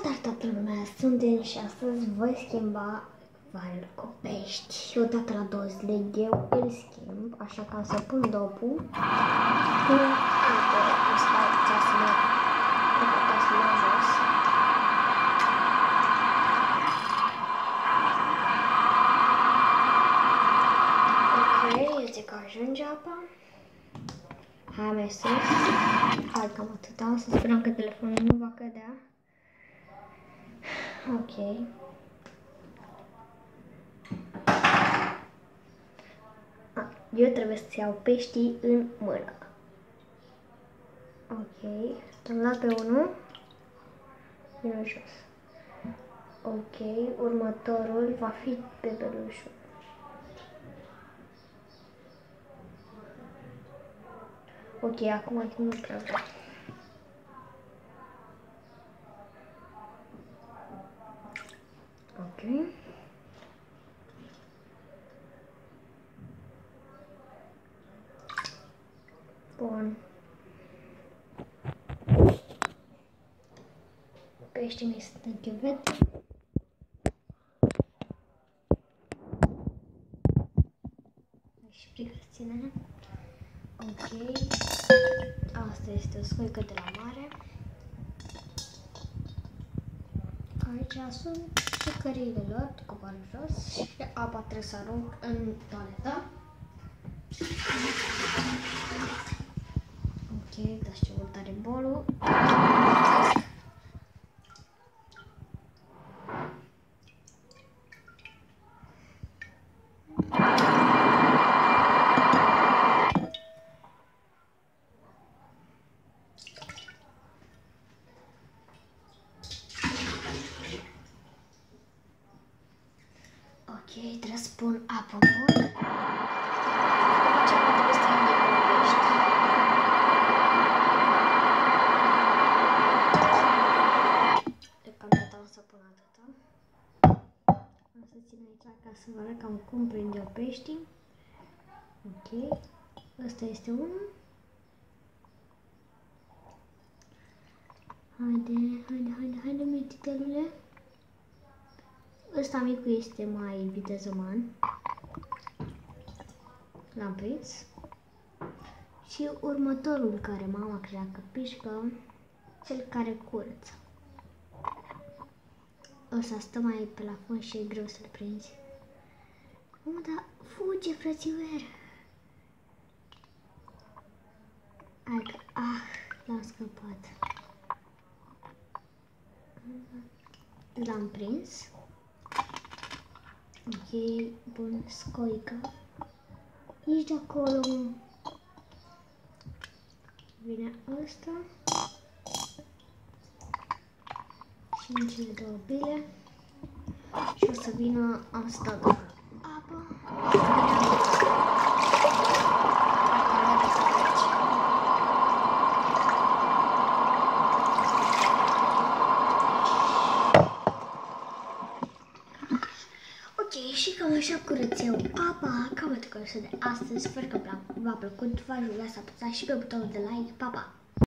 Salutare toată lumea, sunt Den și astăzi voi schimba valul cu pești. Odată la 2 zile eu îl schimb, așa că am să pun dopul cu apă, o să dau ceasurile jos. Ok, eu zic că ajunge apa. Hai mai sus. Hai, cam atâta, să sperăm că telefonul nu va cădea. Ok. Eu trebuie să iau peștii în mână. Ok. Am luat pe unul. Vino jos. Ok. Următorul va fi pe bebelușul. Ok, acum nu prea vreau. Ok. Bun. Peștii mei sunt în chiuvete. Și pregătirea. Ok. Asta este o scoică de la mare. Aici sunt jucăriile lor, coboară jos și apa trebuie să arunc în toaletă. Ok, dați ce tare bolul. Ok, trebuie să pun apă în bol. Deocamdată o să pun atâta. O să țin aici ca să vă arăt cam cum prind eu peștii. Ok, ăsta este unul. Haide, mititelule. Ăsta micul este mai vitezoman. L-am prins. Și următorul care mama crea că pișcă, cel care curăță. Ăsta stă mai pe la fund și e greu să-l prinzi. Da, fuge, frățioare! Hai că, l-am scăpat. L-am prins. Ok, bun, scoică. Ești de acolo. Vine ăsta. Și în cele două bile. Și o să vină asta de apă. Ok, și cam așa curăț eu apa, cam atât de astăzi. Sper că v-a plăcut, v-a ajutat să apăsați și pe butonul de like. Pa, pa!